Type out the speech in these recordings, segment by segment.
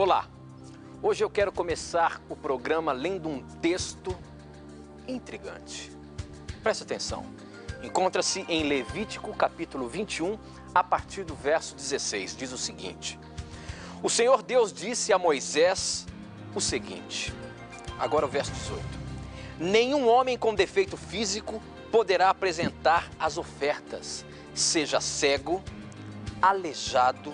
Olá, hoje eu quero começar o programa lendo um texto intrigante. Preste atenção, encontra-se em Levítico capítulo 21, a partir do verso 16, diz o seguinte: O Senhor Deus disse a Moisés o seguinte, agora o verso 18: Nenhum homem com defeito físico poderá apresentar as ofertas, seja cego, aleijado,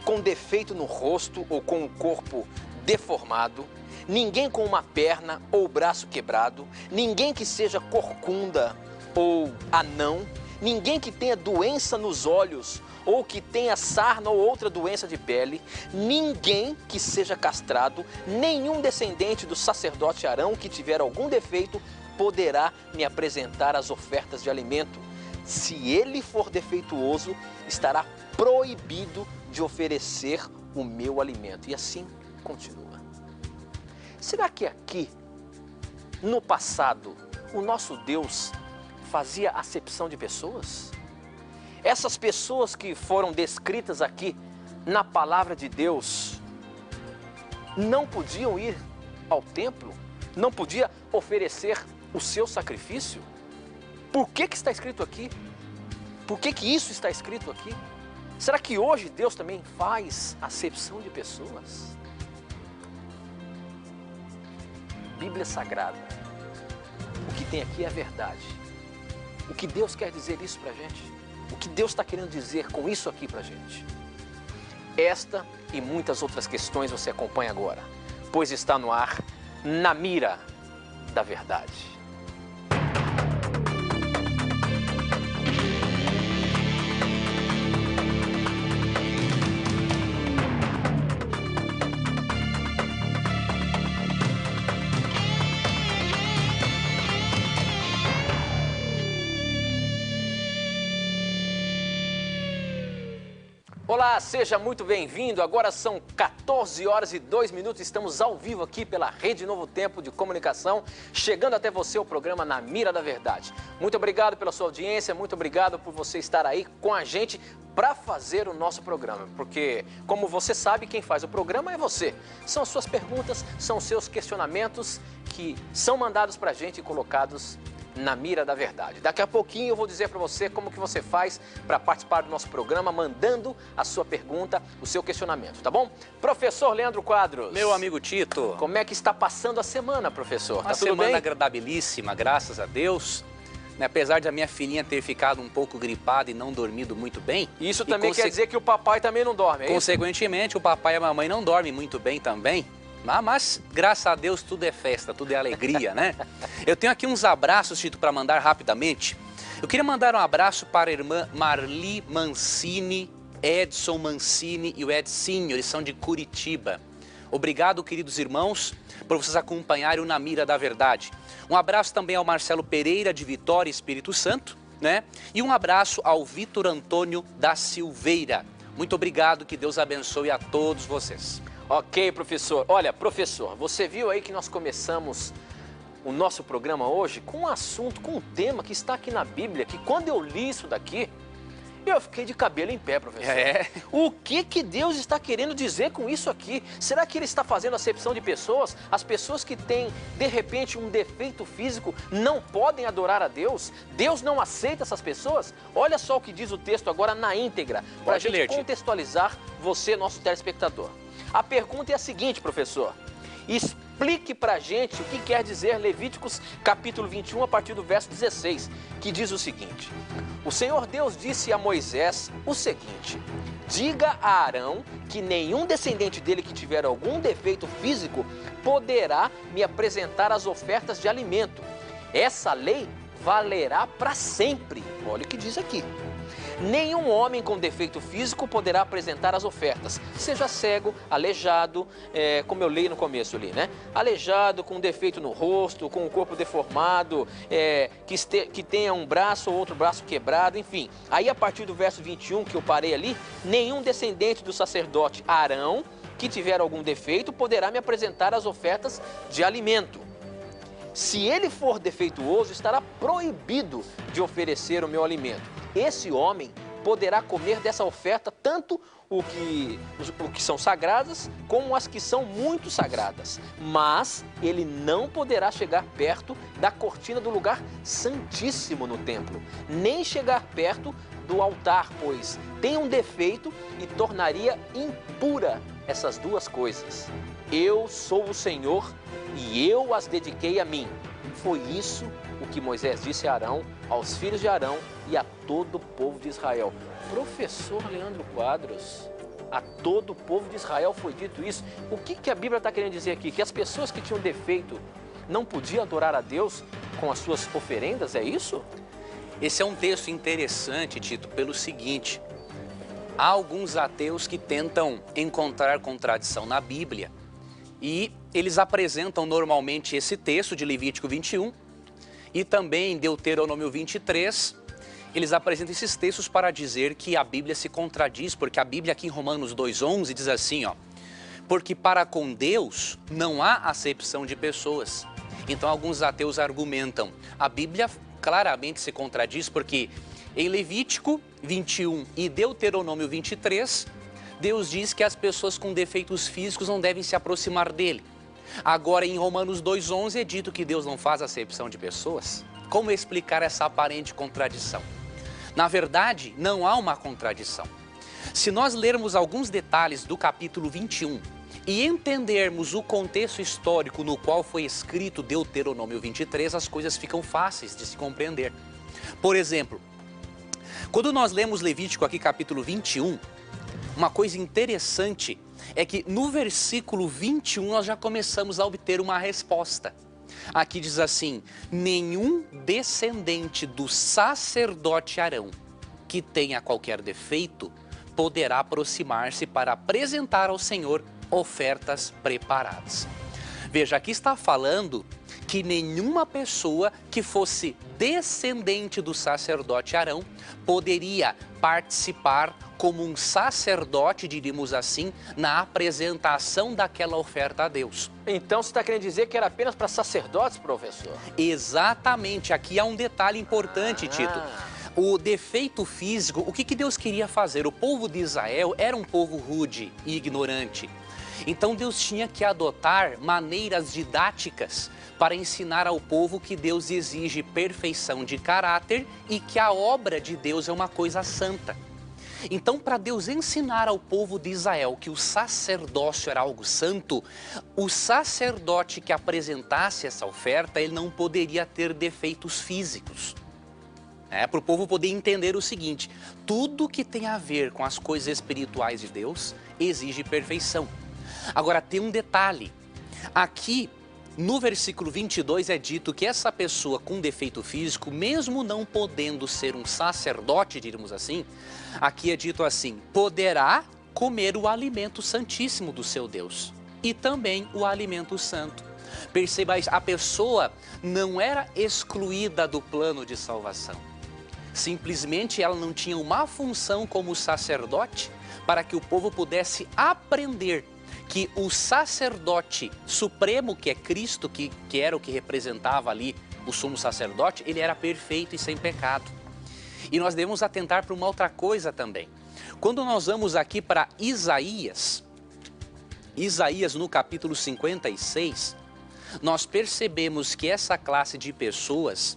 com defeito no rosto ou com o corpo deformado, ninguém com uma perna ou braço quebrado, ninguém que seja corcunda ou anão, ninguém que tenha doença nos olhos ou que tenha sarna ou outra doença de pele, ninguém que seja castrado, nenhum descendente do sacerdote Arão que tiver algum defeito poderá me apresentar as ofertas de alimento. Se ele for defeituoso, estará proibido de oferecer o meu alimento. E assim continua. Será que aqui, no passado, o nosso Deus fazia acepção de pessoas? Essas pessoas que foram descritas aqui na palavra de Deus não podiam ir ao templo? Não podia oferecer o seu sacrifício? Por que está escrito aqui? Por que isso está escrito aqui? Será que hoje Deus também faz acepção de pessoas? Bíblia Sagrada, o que tem aqui é a verdade. O que Deus quer dizer isso pra gente? O que Deus está querendo dizer com isso aqui pra gente? Esta e muitas outras questões você acompanha agora, pois está no ar, Na Mira da Verdade. Olá, seja muito bem-vindo. Agora são 14 horas e 2 minutos. Estamos ao vivo aqui pela Rede Novo Tempo de Comunicação, chegando até você o programa Na Mira da Verdade. Muito obrigado pela sua audiência, muito obrigado por você estar aí com a gente para fazer o nosso programa. Porque, como você sabe, quem faz o programa é você. São as suas perguntas, são os seus questionamentos que são mandados para a gente e colocados na Mira da Verdade. Daqui a pouquinho eu vou dizer para você como que você faz para participar do nosso programa, mandando a sua pergunta, o seu questionamento, tá bom? Professor Leandro Quadros. Meu amigo Tito. Como é que está passando a semana, professor? Uma semana agradabilíssima, graças a Deus. Apesar de a minha filhinha ter ficado um pouco gripada e não dormido muito bem. Isso também quer dizer que o papai também não dorme, é isso? Consequentemente, o papai e a mamãe não dormem muito bem também. Mas, graças a Deus, tudo é festa, tudo é alegria, né? Eu tenho aqui uns abraços, Tito, para mandar rapidamente. Eu queria mandar um abraço para a irmã Marli Mancini, Edson Mancini e o Edsinho, eles são de Curitiba. Obrigado, queridos irmãos, por vocês acompanharem o Na Mira da Verdade. Um abraço também ao Marcelo Pereira, de Vitória, Espírito Santo, né? E um abraço ao Vitor Antônio da Silveira. Muito obrigado, que Deus abençoe a todos vocês. Ok, professor. Olha, professor, você viu aí que nós começamos o nosso programa hoje com um assunto, com um tema que está aqui na Bíblia, que quando eu li isso daqui, eu fiquei de cabelo em pé, professor. O que Deus está querendo dizer com isso aqui? Será que Ele está fazendo acepção de pessoas? As pessoas que têm, de repente, um defeito físico não podem adorar a Deus? Deus não aceita essas pessoas? Olha só o que diz o texto agora na íntegra, para a gente contextualizar você, nosso telespectador. A pergunta é a seguinte, professor. Explique pra gente o que quer dizer Levíticos capítulo 21, a partir do verso 16, que diz o seguinte: O Senhor Deus disse a Moisés o seguinte: Diga a Arão que nenhum descendente dele que tiver algum defeito físico poderá me apresentar as ofertas de alimento. Essa lei valerá para sempre. Olha o que diz aqui. Nenhum homem com defeito físico poderá apresentar as ofertas, seja cego, aleijado, como eu leio no começo ali, né? Aleijado, com defeito no rosto, com o corpo deformado, que tenha um braço ou outro braço quebrado, enfim. Aí a partir do verso 21 que eu parei ali, nenhum descendente do sacerdote Arão que tiver algum defeito poderá me apresentar as ofertas de alimento. Se ele for defeituoso, estará proibido de oferecer o meu alimento. Esse homem poderá comer dessa oferta tanto o que são sagradas como as que são muito sagradas. Mas ele não poderá chegar perto da cortina do lugar santíssimo no templo, nem chegar perto do altar, pois tem um defeito e tornaria impura essas duas coisas. Eu sou o Senhor e eu as dediquei a mim. Foi isso o que Moisés disse a Arão, aos filhos de Arão e a todo o povo de Israel. Professor Leandro Quadros, a todo o povo de Israel foi dito isso. O que a Bíblia está querendo dizer aqui? Que as pessoas que tinham defeito não podiam adorar a Deus com as suas oferendas, é isso? Esse é um texto interessante, Tito, pelo seguinte: há alguns ateus que tentam encontrar contradição na Bíblia e eles apresentam normalmente esse texto de Levítico 21 e também Deuteronômio 23. Eles apresentam esses textos para dizer que a Bíblia se contradiz, porque a Bíblia aqui em Romanos 2,11 diz assim, ó: porque para com Deus não há acepção de pessoas. Então alguns ateus argumentam, a Bíblia claramente se contradiz, porque em Levítico 21 e Deuteronômio 23, Deus diz que as pessoas com defeitos físicos não devem se aproximar dele. Agora em Romanos 2,11 é dito que Deus não faz acepção de pessoas. Como explicar essa aparente contradição? Na verdade, não há uma contradição. Se nós lermos alguns detalhes do capítulo 21 e entendermos o contexto histórico no qual foi escrito Deuteronômio 23, as coisas ficam fáceis de se compreender. Por exemplo, quando nós lemos Levítico aqui capítulo 21, uma coisa interessante é que no versículo 21 nós já começamos a obter uma resposta. Aqui diz assim: nenhum descendente do sacerdote Arão que tenha qualquer defeito poderá aproximar-se para apresentar ao Senhor ofertas preparadas. Veja, aqui está falando que nenhuma pessoa que fosse descendente do sacerdote Arão poderia participar como um sacerdote, diríamos assim, na apresentação daquela oferta a Deus. Então você está querendo dizer que era apenas para sacerdotes, professor? Exatamente, aqui há um detalhe importante, Tito. O defeito físico, o que Deus queria fazer? O povo de Israel era um povo rude e ignorante. Então Deus tinha que adotar maneiras didáticas para ensinar ao povo que Deus exige perfeição de caráter e que a obra de Deus é uma coisa santa. Então, para Deus ensinar ao povo de Israel que o sacerdócio era algo santo, o sacerdote que apresentasse essa oferta, ele não poderia ter defeitos físicos. Para o povo poder entender o seguinte: tudo que tem a ver com as coisas espirituais de Deus exige perfeição. Agora, tem um detalhe. Aqui, no versículo 22 é dito que essa pessoa com defeito físico, mesmo não podendo ser um sacerdote, diríamos assim, aqui é dito assim: poderá comer o alimento santíssimo do seu Deus e também o alimento santo. Perceba, a pessoa não era excluída do plano de salvação. Simplesmente ela não tinha uma função como sacerdote para que o povo pudesse aprender que o sacerdote supremo, que é Cristo, que era o que representava ali o sumo sacerdote, ele era perfeito e sem pecado. E nós devemos atentar para uma outra coisa também. Quando nós vamos aqui para Isaías no capítulo 56, nós percebemos que essa classe de pessoas,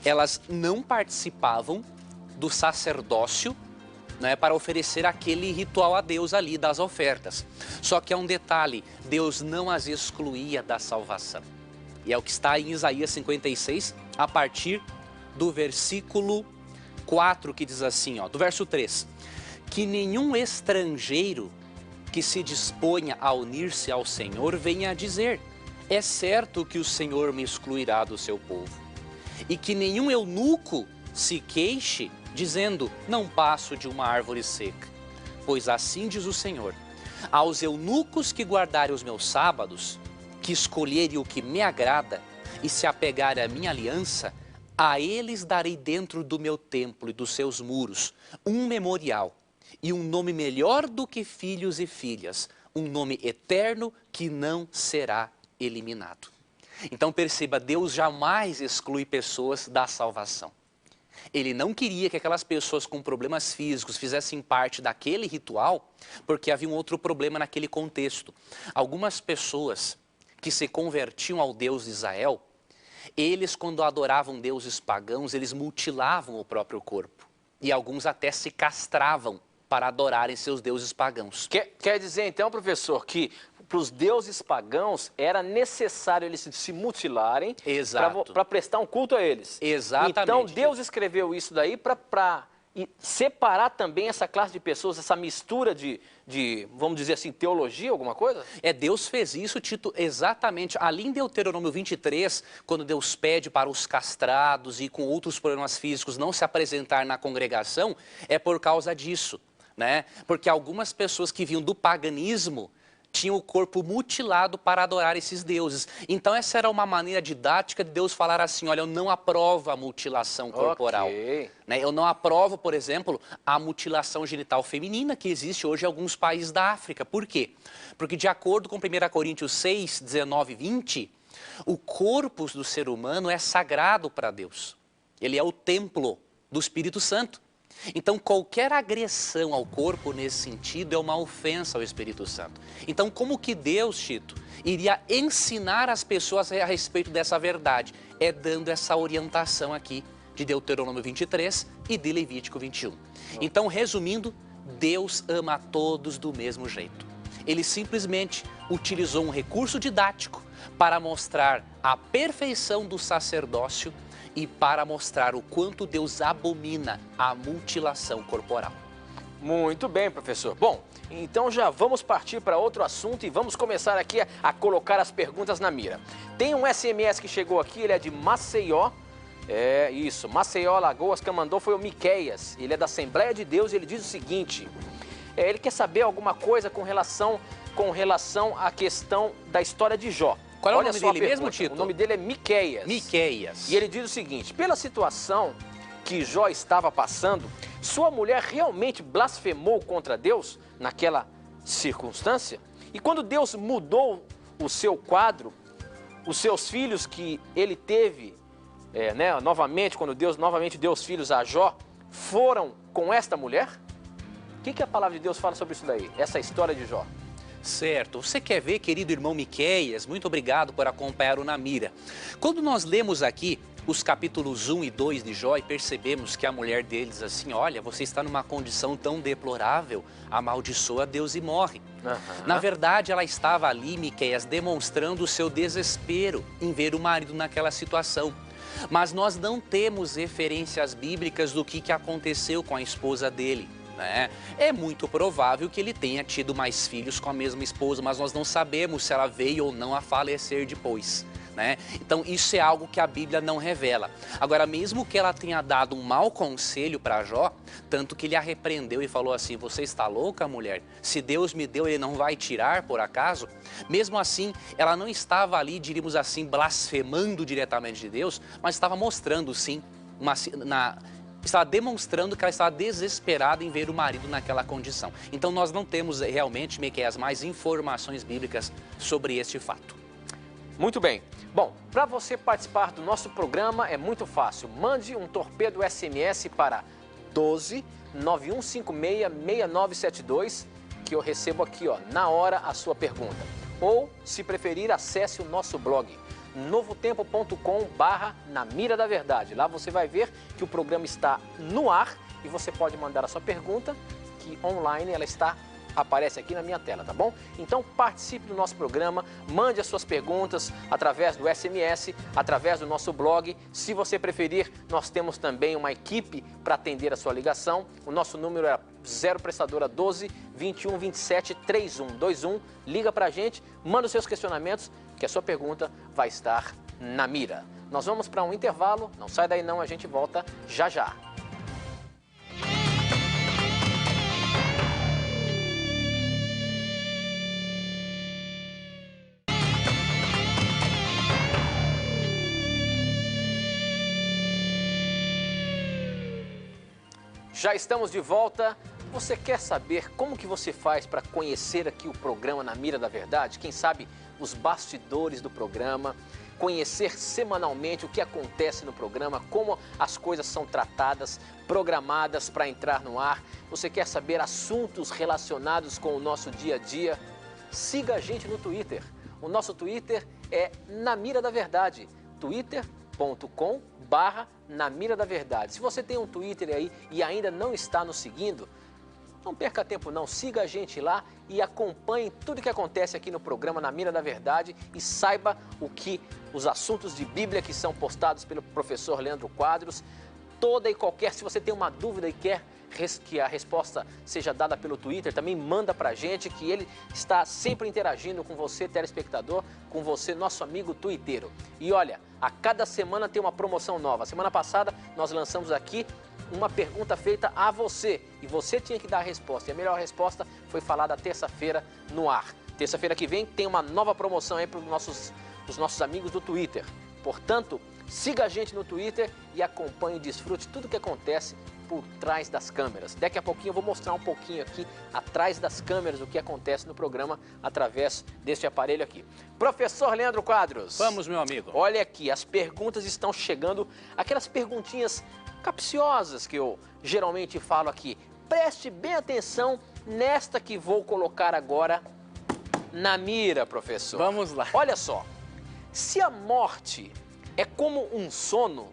elas não participavam do sacerdócio, para oferecer aquele ritual a Deus ali das ofertas. Só que há um detalhe: Deus não as excluía da salvação. E é o que está em Isaías 56, a partir do versículo 4, que diz assim, do verso 3: que nenhum estrangeiro que se disponha a unir-se ao Senhor venha a dizer: é certo que o Senhor me excluirá do seu povo. E que nenhum eunuco se queixe, dizendo: não passo de uma árvore seca. Pois assim diz o Senhor: aos eunucos que guardarem os meus sábados, que escolherem o que me agrada e se apegarem à minha aliança, a eles darei dentro do meu templo e dos seus muros um memorial e um nome melhor do que filhos e filhas, um nome eterno que não será eliminado. Então perceba, Deus jamais exclui pessoas da salvação. Ele não queria que aquelas pessoas com problemas físicos fizessem parte daquele ritual, porque havia um outro problema naquele contexto. Algumas pessoas que se convertiam ao Deus de Israel, eles, quando adoravam deuses pagãos, eles mutilavam o próprio corpo. E alguns até se castravam para adorarem seus deuses pagãos. Quer dizer, então, professor, que para os deuses pagãos era necessário eles se mutilarem para prestar um culto a eles. Exatamente. Então, Deus escreveu isso daí para separar também essa classe de pessoas, essa mistura de, vamos dizer assim, teologia, alguma coisa? Deus fez isso, Tito, exatamente. Ali em Deuteronômio 23, quando Deus pede para os castrados e com outros problemas físicos não se apresentar na congregação, é por causa disso, né? Porque algumas pessoas que vinham do paganismo tinham o corpo mutilado para adorar esses deuses. Então essa era uma maneira didática de Deus falar assim, olha, eu não aprovo a mutilação corporal. Okay. Né? Eu não aprovo, por exemplo, a mutilação genital feminina que existe hoje em alguns países da África. Por quê? Porque de acordo com 1 Coríntios 6, 19 e 20, o corpo do ser humano é sagrado para Deus. Ele é o templo do Espírito Santo. Então, qualquer agressão ao corpo nesse sentido é uma ofensa ao Espírito Santo. Então, como que Deus, Tito, iria ensinar as pessoas a respeito dessa verdade? É dando essa orientação aqui de Deuteronômio 23 e de Levítico 21. Então, resumindo, Deus ama a todos do mesmo jeito. Ele simplesmente utilizou um recurso didático para mostrar a perfeição do sacerdócio e para mostrar o quanto Deus abomina a mutilação corporal. Muito bem, professor. Bom, então já vamos partir para outro assunto e vamos começar aqui a colocar as perguntas na mira. Tem um SMS que chegou aqui, ele é de Maceió. É isso, Maceió, Alagoas, quem mandou foi o Miqueias. Ele é da Assembleia de Deus e ele diz o seguinte, ele quer saber alguma coisa com relação à questão da história de Jó. Qual é o nome dele mesmo, Tito? O nome dele é Miqueias. Miqueias. E ele diz o seguinte, pela situação que Jó estava passando, sua mulher realmente blasfemou contra Deus naquela circunstância? E quando Deus mudou o seu quadro, os seus filhos que ele teve, novamente, quando Deus novamente deu os filhos a Jó, foram com esta mulher? O que a palavra de Deus fala sobre isso daí, essa história de Jó? Certo. Você quer ver, querido irmão Miqueias? Muito obrigado por acompanhar o Na Mira. Quando nós lemos aqui os capítulos 1 e 2 de Jó e percebemos que a mulher deles assim, olha, você está numa condição tão deplorável, amaldiçoa Deus e morre. Na verdade, ela estava ali, Miqueias, demonstrando o seu desespero em ver o marido naquela situação. Mas nós não temos referências bíblicas do que aconteceu com a esposa dele. É muito provável que ele tenha tido mais filhos com a mesma esposa, mas nós não sabemos se ela veio ou não a falecer depois. Então isso é algo que a Bíblia não revela. Agora, mesmo que ela tenha dado um mau conselho para Jó, tanto que ele a repreendeu e falou assim, você está louca, mulher? Se Deus me deu, ele não vai tirar por acaso? Mesmo assim, ela não estava ali, diríamos assim, blasfemando diretamente de Deus, mas estava mostrando sim, estava demonstrando que ela estava desesperada em ver o marido naquela condição. Então nós não temos realmente, Miqueias, mais informações bíblicas sobre este fato. Muito bem. Bom, para você participar do nosso programa é muito fácil. Mande um torpedo SMS para 12 9156 6972 que eu recebo aqui, na hora a sua pergunta. Ou, se preferir, acesse o nosso blog novotempo.com/Na Mira da Verdade. Lá você vai ver que o programa está no ar e você pode mandar a sua pergunta, que online ela aparece aqui na minha tela, tá bom? Então participe do nosso programa, mande as suas perguntas através do SMS, através do nosso blog. Se você preferir, nós temos também uma equipe para atender a sua ligação. O nosso número é 0 prestadora 12 21 27 3121. Liga pra gente, manda os seus questionamentos, que a sua pergunta vai estar na mira. Nós vamos para um intervalo, não sai daí não, a gente volta já já. Já estamos de volta. Você quer saber como que você faz para conhecer aqui o programa Na Mira da Verdade? Quem sabe os bastidores do programa? conhecer semanalmente o que acontece no programa, como as coisas são tratadas, programadas para entrar no ar, você quer saber assuntos relacionados com o nosso dia a dia, siga a gente no Twitter. O nosso Twitter é Na Mira da Verdade, twitter.com/Na Mira da Verdade. Se você tem um Twitter aí e ainda não está nos seguindo, não perca tempo não, siga a gente lá e acompanhe tudo que acontece aqui no programa Na Mira da Verdade e saiba os assuntos de Bíblia que são postados pelo professor Leandro Quadros. Toda e qualquer, se você tem uma dúvida e quer que a resposta seja dada pelo Twitter, também manda pra gente, que ele está sempre interagindo com você, telespectador, com você, nosso amigo twitteiro. E olha, a cada semana tem uma promoção nova. Semana passada nós lançamos aqui uma pergunta feita a você e você tinha que dar a resposta. E a melhor resposta foi falada terça-feira no ar. Terça-feira que vem tem uma nova promoção aí para os nossos amigos do Twitter. Portanto, siga a gente no Twitter e acompanhe e desfrute tudo que acontece por trás das câmeras. Daqui a pouquinho eu vou mostrar um pouquinho aqui atrás das câmeras o que acontece no programa através deste aparelho aqui. Professor Leandro Quadros. Vamos, meu amigo. Olha aqui, as perguntas estão chegando, aquelas perguntinhas capciosas que eu geralmente falo aqui. Preste bem atenção nesta que vou colocar agora na mira, professor. Vamos lá. Olha só, se a morte é como um sono,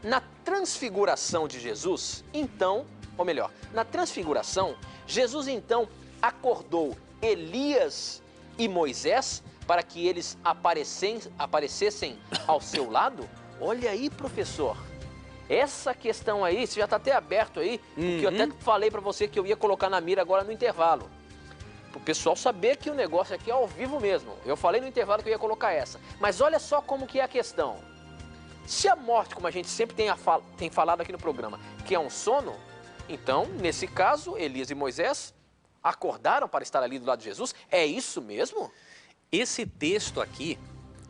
na transfiguração de Jesus, então, ou melhor, na transfiguração, Jesus então acordou Elias e Moisés para que eles aparecessem ao seu lado? Olha aí, professor. Essa questão aí, você já está até aberto aí, porque eu até falei para você que eu ia colocar na mira agora no intervalo. Para o pessoal saber que o negócio aqui é ao vivo mesmo. Eu falei no intervalo que eu ia colocar essa. Mas olha só como que é a questão. Se a morte, como a gente sempre tem falado aqui no programa, que é um sono, então, nesse caso, Elias e Moisés acordaram para estar ali do lado de Jesus? É isso mesmo? Esse texto aqui,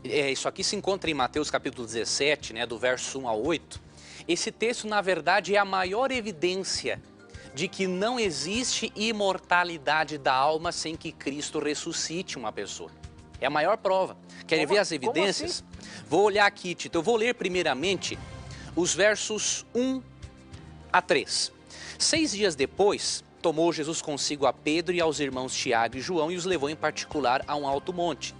isso aqui se encontra em Mateus capítulo 17, né, do verso 1 ao 8. Esse texto, na verdade, é a maior evidência de que não existe imortalidade da alma sem que Cristo ressuscite uma pessoa. É a maior prova. Querem ver as evidências? Como assim? Vou olhar aqui, Tito. Eu vou ler primeiramente os versos 1 a 3. 6 dias depois, tomou Jesus consigo a Pedro e aos irmãos Tiago e João e os levou em particular a um alto monte.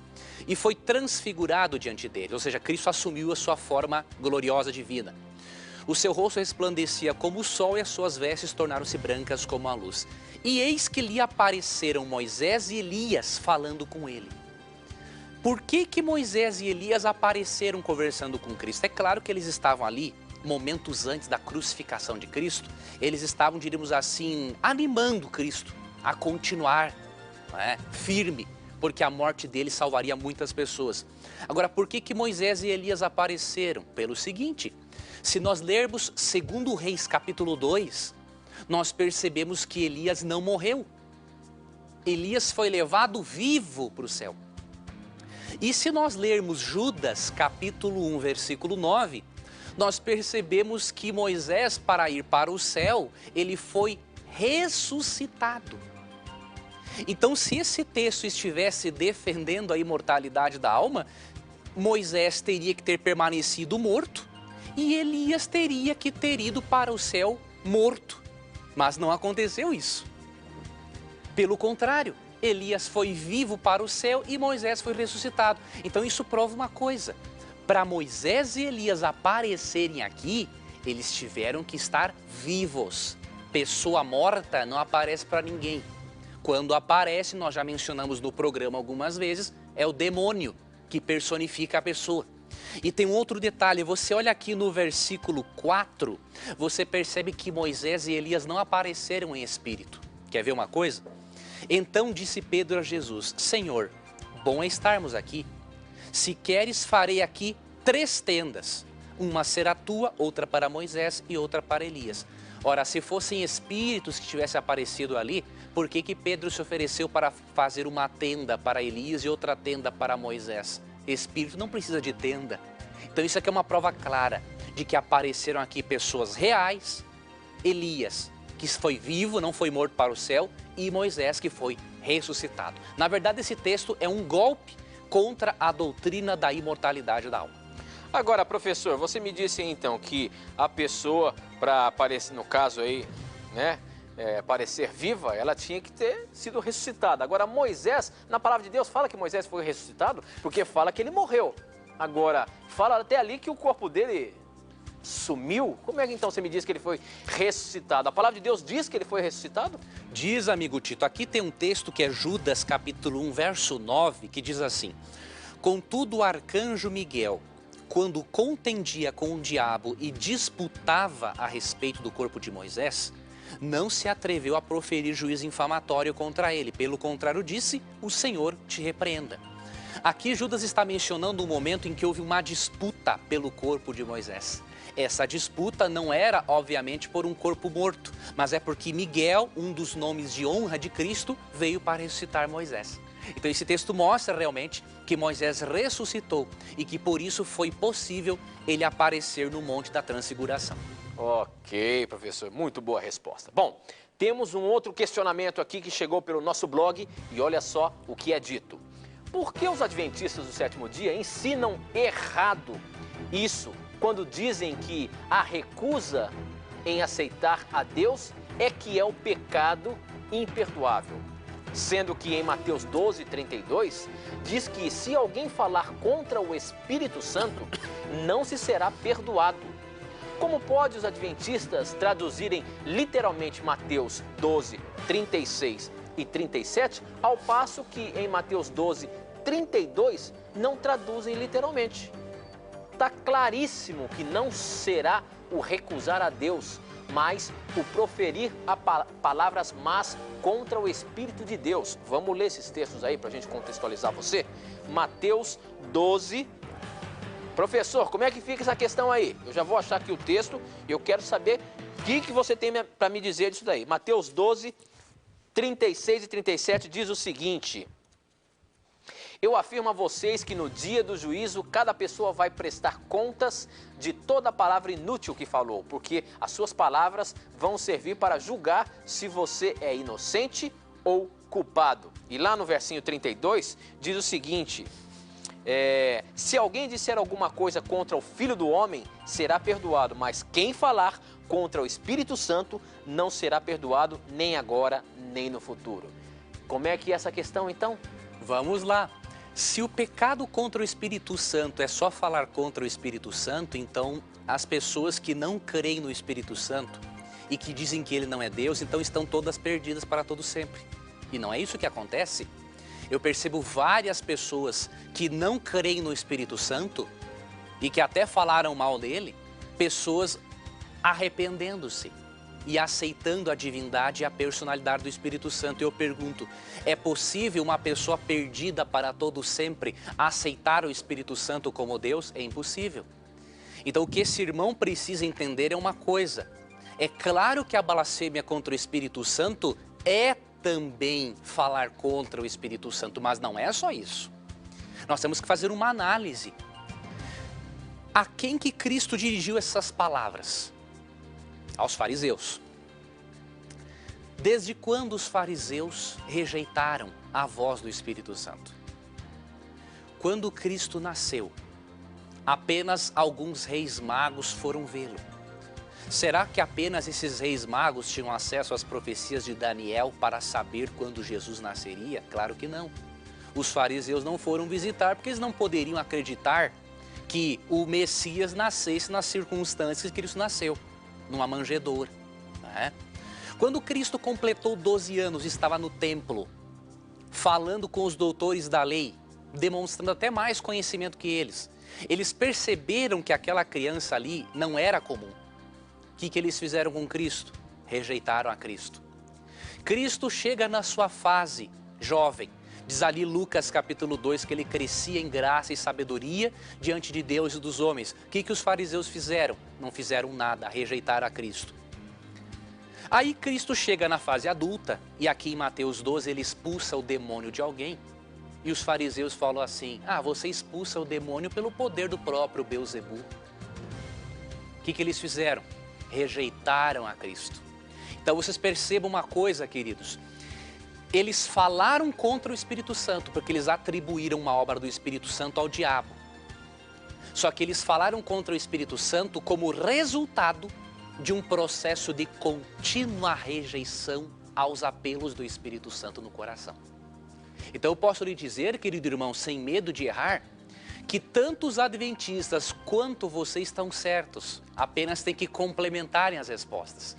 E foi transfigurado diante deles, ou seja, Cristo assumiu a sua forma gloriosa divina. O seu rosto resplandecia como o sol e as suas vestes tornaram-se brancas como a luz. E eis que lhe apareceram Moisés e Elias falando com ele. Por que Moisés e Elias apareceram conversando com Cristo? É claro que eles estavam ali, momentos antes da crucificação de Cristo, eles estavam, diríamos assim, animando Cristo a continuar, né, firme, porque a morte dele salvaria muitas pessoas. Agora, por que Moisés e Elias apareceram? Pelo seguinte, se nós lermos 2 Reis capítulo 2, nós percebemos que Elias não morreu. Elias foi levado vivo para o céu. E se nós lermos Judas capítulo 1, versículo 9, nós percebemos que Moisés, para ir para o céu, ele foi ressuscitado. Então, se esse texto estivesse defendendo a imortalidade da alma, Moisés teria que ter permanecido morto e Elias teria que ter ido para o céu morto. Mas não aconteceu isso. Pelo contrário, Elias foi vivo para o céu e Moisés foi ressuscitado. Então isso prova uma coisa. Para Moisés e Elias aparecerem aqui, eles tiveram que estar vivos. Pessoa morta não aparece para ninguém. Quando aparece, nós já mencionamos no programa algumas vezes, é o demônio que personifica a pessoa. E tem um outro detalhe, você olha aqui no versículo 4, você percebe que Moisés e Elias não apareceram em espírito. Quer ver uma coisa? Então disse Pedro a Jesus, Senhor, bom é estarmos aqui. Se queres, farei aqui 3 tendas. Uma será tua, outra para Moisés e outra para Elias. Ora, se fossem espíritos que tivessem aparecido ali, por que Pedro se ofereceu para fazer uma tenda para Elias e outra tenda para Moisés? Espírito não precisa de tenda. Então isso aqui é uma prova clara de que apareceram aqui pessoas reais, Elias, que foi vivo, não foi morto para o céu, e Moisés, que foi ressuscitado. Na verdade, esse texto é um golpe contra a doutrina da imortalidade da alma. Agora, professor, você me disse então que a pessoa, para aparecer, no caso aí, né, parecer viva, ela tinha que ter sido ressuscitada. Agora, Moisés, na palavra de Deus, fala que Moisés foi ressuscitado, porque fala que ele morreu. Agora, fala até ali que o corpo dele sumiu. Como é que então você me diz que ele foi ressuscitado? A palavra de Deus diz que ele foi ressuscitado? Diz, amigo Tito, aqui tem um texto que é Judas, capítulo 1, verso 9, que diz assim: contudo, o arcanjo Miguel, quando contendia com o diabo e disputava a respeito do corpo de Moisés, não se atreveu a proferir juízo infamatório contra ele. Pelo contrário, disse: o Senhor te repreenda. Aqui Judas está mencionando um momento em que houve uma disputa pelo corpo de Moisés. Essa disputa não era, obviamente, por um corpo morto, mas é porque Miguel, um dos nomes de honra de Cristo, veio para ressuscitar Moisés. Então esse texto mostra realmente que Moisés ressuscitou e que por isso foi possível ele aparecer no Monte da Transfiguração. Ok, professor, muito boa resposta. Bom, temos um outro questionamento aqui que chegou pelo nosso blog e olha só o que é dito. Por que os adventistas do sétimo dia ensinam errado isso quando dizem que a recusa em aceitar a Deus é que é o pecado imperdoável? Sendo que em Mateus 12:32 diz que se alguém falar contra o Espírito Santo, não se será perdoado. Como pode os adventistas traduzirem literalmente Mateus 12:36 e 37, ao passo que em Mateus 12:32 não traduzem literalmente? Está claríssimo que não será o recusar a Deus, mas o proferir palavras más contra o Espírito de Deus. Vamos ler esses textos aí para a gente contextualizar você? Mateus 12. Professor, como é que fica essa questão aí? Eu já vou achar aqui o texto e eu quero saber o que você tem para me dizer disso daí. Mateus 12, 36 e 37 diz o seguinte: eu afirmo a vocês que no dia do juízo, cada pessoa vai prestar contas de toda a palavra inútil que falou, porque as suas palavras vão servir para julgar se você é inocente ou culpado. E lá no versinho 32 diz o seguinte: se alguém disser alguma coisa contra o Filho do Homem, será perdoado, mas quem falar contra o Espírito Santo não será perdoado nem agora, nem no futuro. Como é que é essa questão então? Vamos lá. Se o pecado contra o Espírito Santo é só falar contra o Espírito Santo, então as pessoas que não creem no Espírito Santo e que dizem que ele não é Deus, então estão todas perdidas para todo sempre. E não é isso que acontece. Eu percebo várias pessoas que não creem no Espírito Santo e que até falaram mal dele, pessoas arrependendo-se e aceitando a divindade e a personalidade do Espírito Santo. Eu pergunto, é possível uma pessoa perdida para todo sempre aceitar o Espírito Santo como Deus? É impossível. Então o que esse irmão precisa entender é uma coisa: é claro que a blasfêmia contra o Espírito Santo é também falar contra o Espírito Santo, mas não é só isso. Nós temos que fazer uma análise. A quem que Cristo dirigiu essas palavras? Aos fariseus. Desde quando os fariseus rejeitaram a voz do Espírito Santo? Quando Cristo nasceu, apenas alguns reis magos foram vê-lo. Será que apenas esses reis magos tinham acesso às profecias de Daniel para saber quando Jesus nasceria? Claro que não. Os fariseus não foram visitar porque eles não poderiam acreditar que o Messias nascesse nas circunstâncias que Cristo nasceu, numa manjedoura, né? Quando Cristo completou 12 anos, estava no templo, falando com os doutores da lei, demonstrando até mais conhecimento que eles. Eles perceberam que aquela criança ali não era comum. O que eles fizeram com Cristo? Rejeitaram a Cristo. Cristo chega na sua fase jovem. Diz ali Lucas capítulo 2 que ele crescia em graça e sabedoria diante de Deus e dos homens. O que os fariseus fizeram? Não fizeram nada, rejeitaram a Cristo. Aí Cristo chega na fase adulta e aqui em Mateus 12 ele expulsa o demônio de alguém. E os fariseus falam assim: você expulsa o demônio pelo poder do próprio Beelzebu. O que eles fizeram? Rejeitaram a Cristo. Então vocês percebam uma coisa, queridos. eles falaram contra o Espírito Santo, porque eles atribuíram uma obra do Espírito Santo ao diabo. Só que eles falaram contra o Espírito Santo como resultado de um processo de contínua rejeição aos apelos do Espírito Santo no coração. Então eu posso lhe dizer, querido irmão, sem medo de errar, que tanto os adventistas quanto você estão certos, apenas tem que complementarem as respostas.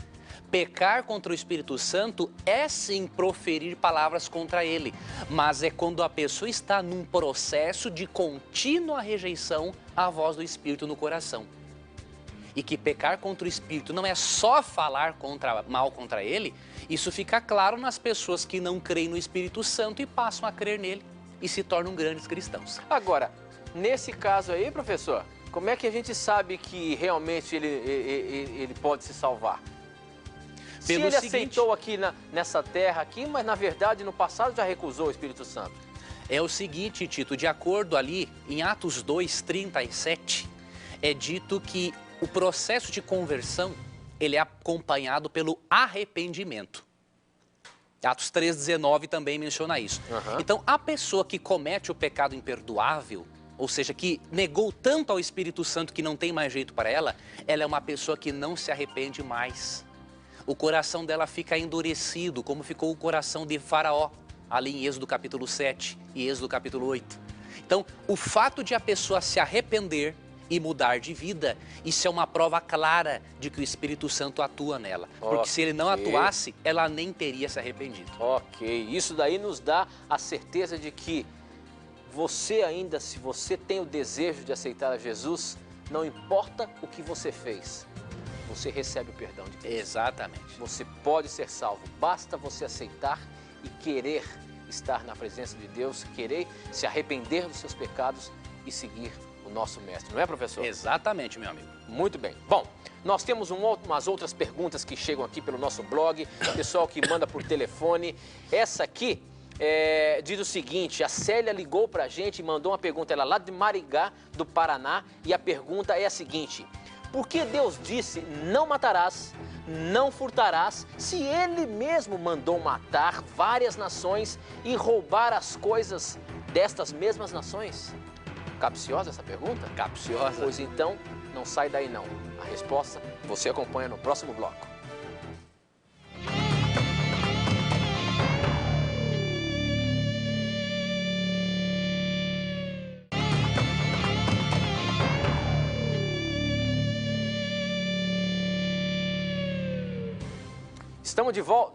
Pecar contra o Espírito Santo é sim proferir palavras contra ele, mas é quando a pessoa está num processo de contínua rejeição à voz do Espírito no coração. E que pecar contra o Espírito não é só falar mal contra ele, isso fica claro nas pessoas que não creem no Espírito Santo e passam a crer nele e se tornam grandes cristãos. Agora, nesse caso aí, professor, como é que a gente sabe que realmente ele pode se salvar? Se ele aceitou aqui nessa terra aqui, mas na verdade no passado já recusou o Espírito Santo. É o seguinte, Tito, de acordo ali em Atos 2:37, é dito que o processo de conversão, ele é acompanhado pelo arrependimento. Atos 3:19 também menciona isso. Então, a pessoa que comete o pecado imperdoável, ou seja, que negou tanto ao Espírito Santo que não tem mais jeito para ela é uma pessoa que não se arrepende mais. O coração dela fica endurecido, como ficou o coração de Faraó, ali em Êxodo capítulo 7 e Êxodo capítulo 8. Então, o fato de a pessoa se arrepender e mudar de vida, isso é uma prova clara de que o Espírito Santo atua nela. Porque se ele não atuasse, ela nem teria se arrependido. Ok, isso daí nos dá a certeza de que você ainda, se você tem o desejo de aceitar a Jesus, não importa o que você fez, você recebe o perdão de Deus. Exatamente. Você pode ser salvo, basta você aceitar e querer estar na presença de Deus, querer se arrepender dos seus pecados e seguir o nosso mestre, não é, professor? Exatamente, meu amigo. Muito bem. Bom, nós temos umas outras perguntas que chegam aqui pelo nosso blog, pessoal que manda por telefone. Essa aqui diz o seguinte: a Célia ligou pra gente e mandou uma pergunta, ela é lá de Maringá, do Paraná, e a pergunta é a seguinte: por que Deus disse não matarás, não furtarás, se Ele mesmo mandou matar várias nações e roubar as coisas destas mesmas nações? Capciosa essa pergunta? Capciosa. Pois então, não sai daí não. A resposta você acompanha no próximo bloco.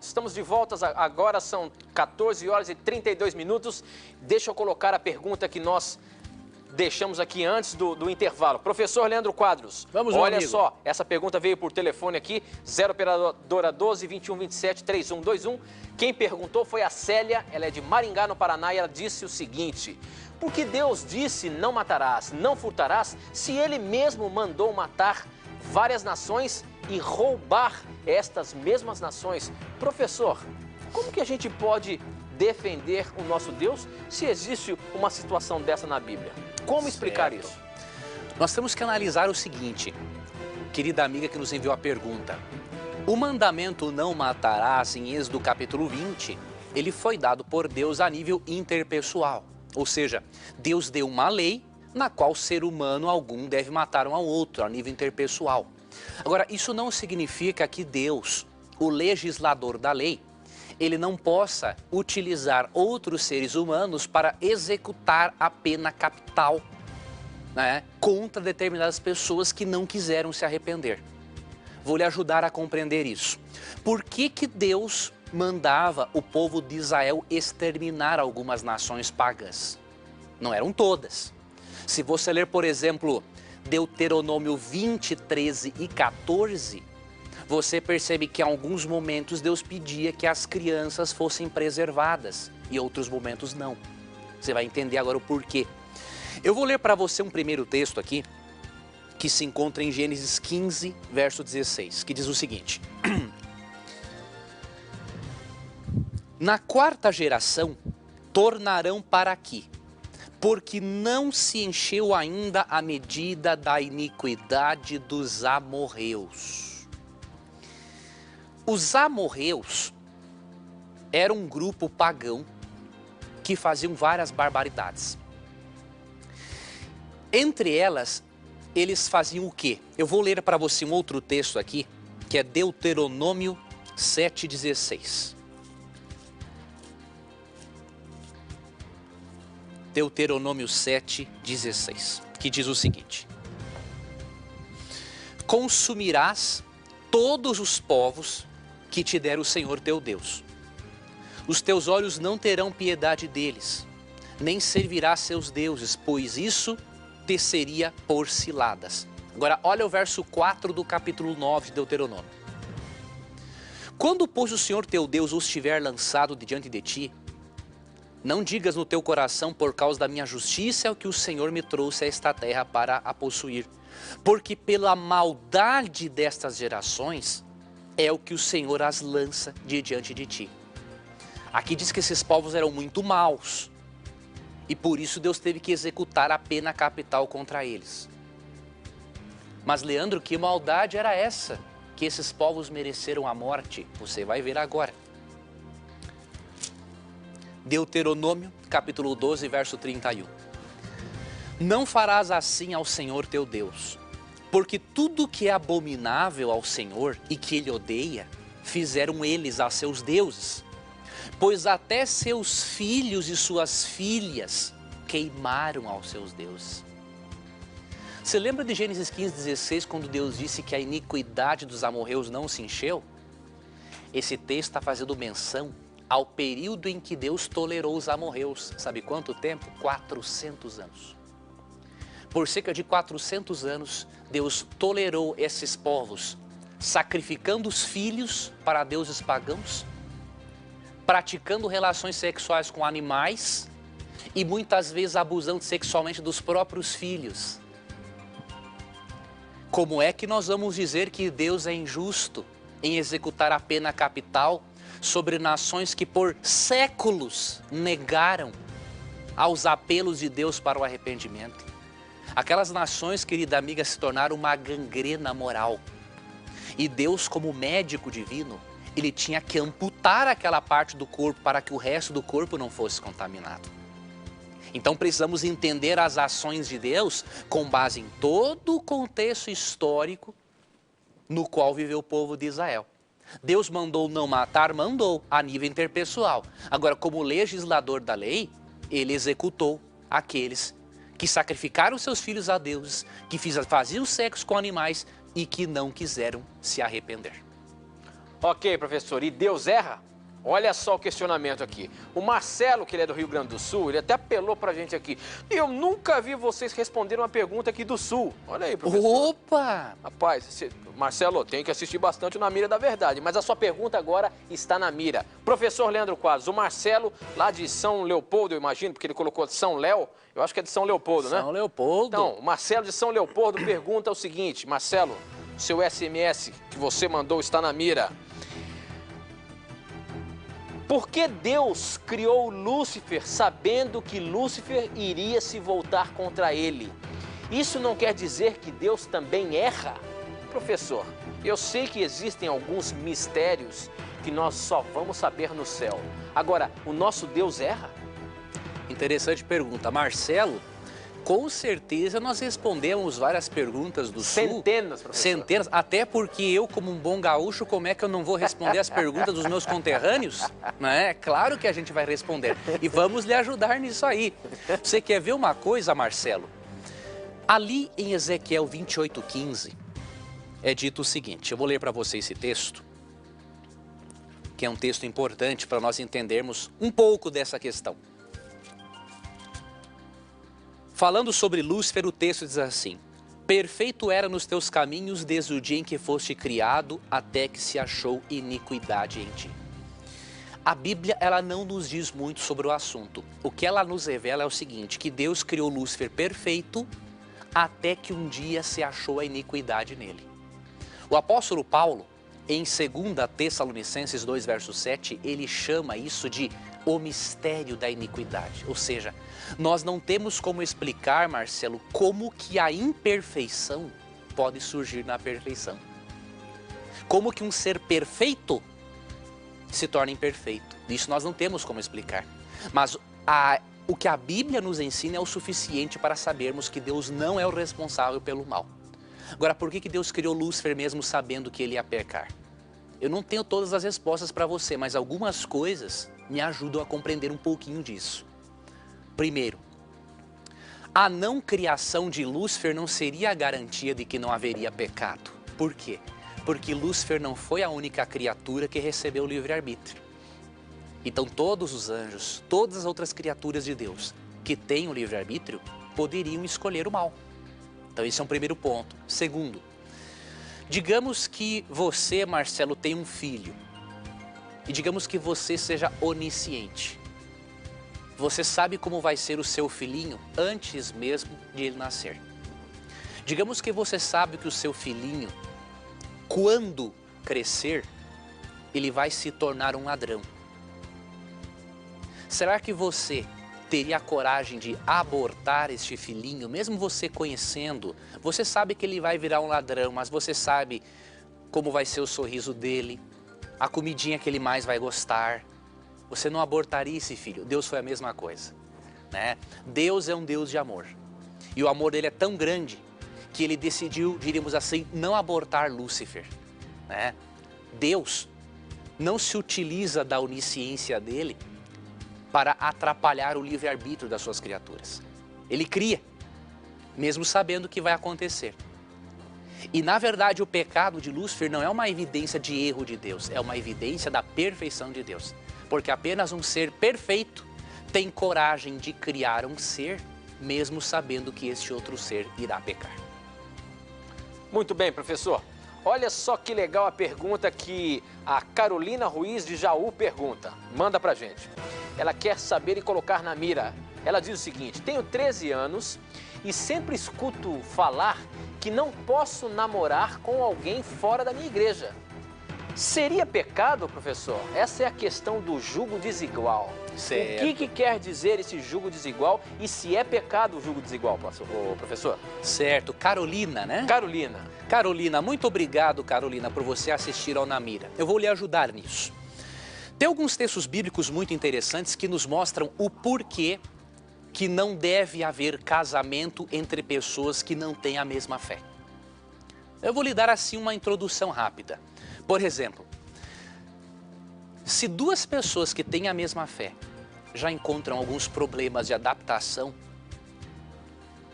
Estamos de volta, agora são 14 horas e 32 minutos. Deixa eu colocar a pergunta que nós deixamos aqui antes do intervalo. Professor Leandro Quadros, olha só, essa pergunta veio por telefone aqui, 0 operadora 12 21 27 3121. Quem perguntou foi a Célia, ela é de Maringá, no Paraná, e ela disse o seguinte: por que Deus disse não matarás, não furtarás, se Ele mesmo mandou matar várias nações e roubar estas mesmas nações? Professor, como que a gente pode defender o nosso Deus se existe uma situação dessa na Bíblia? Como explicar isso? Nós temos que analisar o seguinte, querida amiga que nos enviou a pergunta. O mandamento não matarás em Êxodo capítulo 20, ele foi dado por Deus a nível interpessoal. Ou seja, Deus deu uma lei na qual o ser humano algum deve matar um ao outro, a nível interpessoal. Agora, isso não significa que Deus, o legislador da lei, ele não possa utilizar outros seres humanos para executar a pena capital, né, contra determinadas pessoas que não quiseram se arrepender. Vou lhe ajudar a compreender isso. Por que Deus mandava o povo de Israel exterminar algumas nações pagãs? Não eram todas. Se você ler, por exemplo, Deuteronômio 20, 13 e 14... você percebe que em alguns momentos Deus pedia que as crianças fossem preservadas e outros momentos não. Você vai entender agora o porquê. Eu vou ler para você um primeiro texto aqui, que se encontra em Gênesis 15, verso 16, que diz o seguinte: na quarta geração tornarão para aqui, porque não se encheu ainda a medida da iniquidade dos amorreus. Os amorreus era um grupo pagão que faziam várias barbaridades. Entre elas, eles faziam o quê? Eu vou ler para você um outro texto aqui, que é Deuteronômio 7,16. Deuteronômio 7,16, que diz o seguinte: consumirás todos os povos que te der o Senhor teu Deus. Os teus olhos não terão piedade deles, nem servirás seus deuses, pois isso te seria por ciladas. Agora, olha o verso 4 do capítulo 9 de Deuteronômio. Quando, pois, o Senhor teu Deus os tiver lançado diante de ti, não digas no teu coração, por causa da minha justiça é o que o Senhor me trouxe a esta terra para a possuir. Porque pela maldade destas gerações é o que o Senhor as lança de diante de ti. Aqui diz que esses povos eram muito maus. E por isso Deus teve que executar a pena capital contra eles. Mas, Leandro, que maldade era essa que esses povos mereceram a morte? Você vai ver agora. Deuteronômio, capítulo 12, verso 31. Não farás assim ao Senhor teu Deus, porque tudo que é abominável ao Senhor e que Ele odeia, fizeram eles a seus deuses, pois até seus filhos e suas filhas queimaram aos seus deuses. Você lembra de Gênesis 15:16, quando Deus disse que a iniquidade dos amorreus não se encheu? Esse texto está fazendo menção ao período em que Deus tolerou os amorreus. Sabe quanto tempo? 400 anos. Por cerca de 400 anos, Deus tolerou esses povos, sacrificando os filhos para deuses pagãos, praticando relações sexuais com animais e muitas vezes abusando sexualmente dos próprios filhos. Como é que nós vamos dizer que Deus é injusto em executar a pena capital sobre nações que por séculos negaram aos apelos de Deus para o arrependimento? Aquelas nações, querida amiga, se tornaram uma gangrena moral. E Deus, como médico divino, Ele tinha que amputar aquela parte do corpo para que o resto do corpo não fosse contaminado. Então precisamos entender as ações de Deus com base em todo o contexto histórico no qual viveu o povo de Israel. Deus mandou não matar, mandou, a nível interpessoal. Agora, como legislador da lei, Ele executou aqueles que sacrificaram seus filhos a deuses, que faziam sexo com animais e que não quiseram se arrepender. Ok, professor, e Deus erra? Olha só o questionamento aqui. O Marcelo, que ele é do Rio Grande do Sul, ele até apelou pra gente aqui. Eu nunca vi vocês responderem uma pergunta aqui do Sul. Olha aí, professor. Opa! Rapaz, Marcelo, tem que assistir bastante Na Mira da Verdade, mas a sua pergunta agora está na mira. Professor Leandro Quadros, o Marcelo, lá de São Leopoldo, eu imagino, porque ele colocou São Léo, eu acho que é de São Leopoldo, né? São Leopoldo. Então, o Marcelo de São Leopoldo pergunta o seguinte: Marcelo, seu SMS que você mandou está na mira. Por que Deus criou Lúcifer sabendo que Lúcifer iria se voltar contra ele? Isso não quer dizer que Deus também erra? Professor, eu sei que existem alguns mistérios que nós só vamos saber no céu. Agora, o nosso Deus erra? Interessante pergunta. Marcelo, com certeza nós respondemos várias perguntas do Sul. Centenas, professor. Centenas, até porque eu, como um bom gaúcho, como é que eu não vou responder as perguntas dos meus conterrâneos? Não é? Claro que a gente vai responder. E vamos lhe ajudar nisso aí. Você quer ver uma coisa, Marcelo? Ali em Ezequiel 28:15, é dito o seguinte, eu vou ler para você esse texto, que é um texto importante para nós entendermos um pouco dessa questão. Falando sobre Lúcifer, o texto diz assim: perfeito era nos teus caminhos desde o dia em que foste criado até que se achou iniquidade em ti. A Bíblia, ela não nos diz muito sobre o assunto. O que ela nos revela é o seguinte, que Deus criou Lúcifer perfeito até que um dia se achou a iniquidade nele. O apóstolo Paulo, em 2 Tessalonicenses 2, verso 7, ele chama isso de o mistério da iniquidade. Ou seja, nós não temos como explicar, Marcelo, como que a imperfeição pode surgir na perfeição. Como que um ser perfeito se torna imperfeito. Isso nós não temos como explicar. Mas o que a Bíblia nos ensina é o suficiente para sabermos que Deus não é o responsável pelo mal. Agora, por que Deus criou Lúcifer mesmo sabendo que ele ia pecar? Eu não tenho todas as respostas para você, mas algumas coisas me ajudam a compreender um pouquinho disso. Primeiro, a não criação de Lúcifer não seria a garantia de que não haveria pecado. Por quê? Porque Lúcifer não foi a única criatura que recebeu o livre-arbítrio. Então todos os anjos, todas as outras criaturas de Deus que têm o livre-arbítrio poderiam escolher o mal. Então esse é um primeiro ponto. Segundo, digamos que você, Marcelo, tem um filho. E digamos que você seja onisciente. Você sabe como vai ser o seu filhinho antes mesmo de ele nascer. Digamos que você sabe que o seu filhinho, quando crescer, ele vai se tornar um ladrão. Será que você teria a coragem de abortar este filhinho, mesmo você conhecendo? Você sabe que ele vai virar um ladrão, mas você sabe como vai ser o sorriso dele, a comidinha que ele mais vai gostar. Você não abortaria esse filho. Deus foi a mesma coisa, né? Deus é um Deus de amor. E o amor dele é tão grande que ele decidiu, diríamos assim, não abortar Lúcifer, né? Deus não se utiliza da onisciência dele para atrapalhar o livre-arbítrio das suas criaturas. Ele cria, mesmo sabendo o que vai acontecer. E na verdade o pecado de Lúcifer não é uma evidência de erro de Deus, é uma evidência da perfeição de Deus. Porque apenas um ser perfeito tem coragem de criar um ser, mesmo sabendo que este outro ser irá pecar. Muito bem, professor. Olha só que legal a pergunta que a Carolina Ruiz de Jaú pergunta. Manda pra gente. Ela quer saber e colocar na mira. Ela diz o seguinte: tenho 13 anos e sempre escuto falar que não posso namorar com alguém fora da minha igreja. Seria pecado, professor? Essa é a questão do julgo desigual. Certo. O que quer dizer esse julgo desigual e se é pecado o julgo desigual, professor? Certo. Carolina, né? Carolina. Carolina, muito obrigado, Carolina, por você assistir ao Na Mira. Eu vou lhe ajudar nisso. Tem alguns textos bíblicos muito interessantes que nos mostram o porquê que não deve haver casamento entre pessoas que não têm a mesma fé. Eu vou lhe dar assim uma introdução rápida. Por exemplo, se duas pessoas que têm a mesma fé já encontram alguns problemas de adaptação,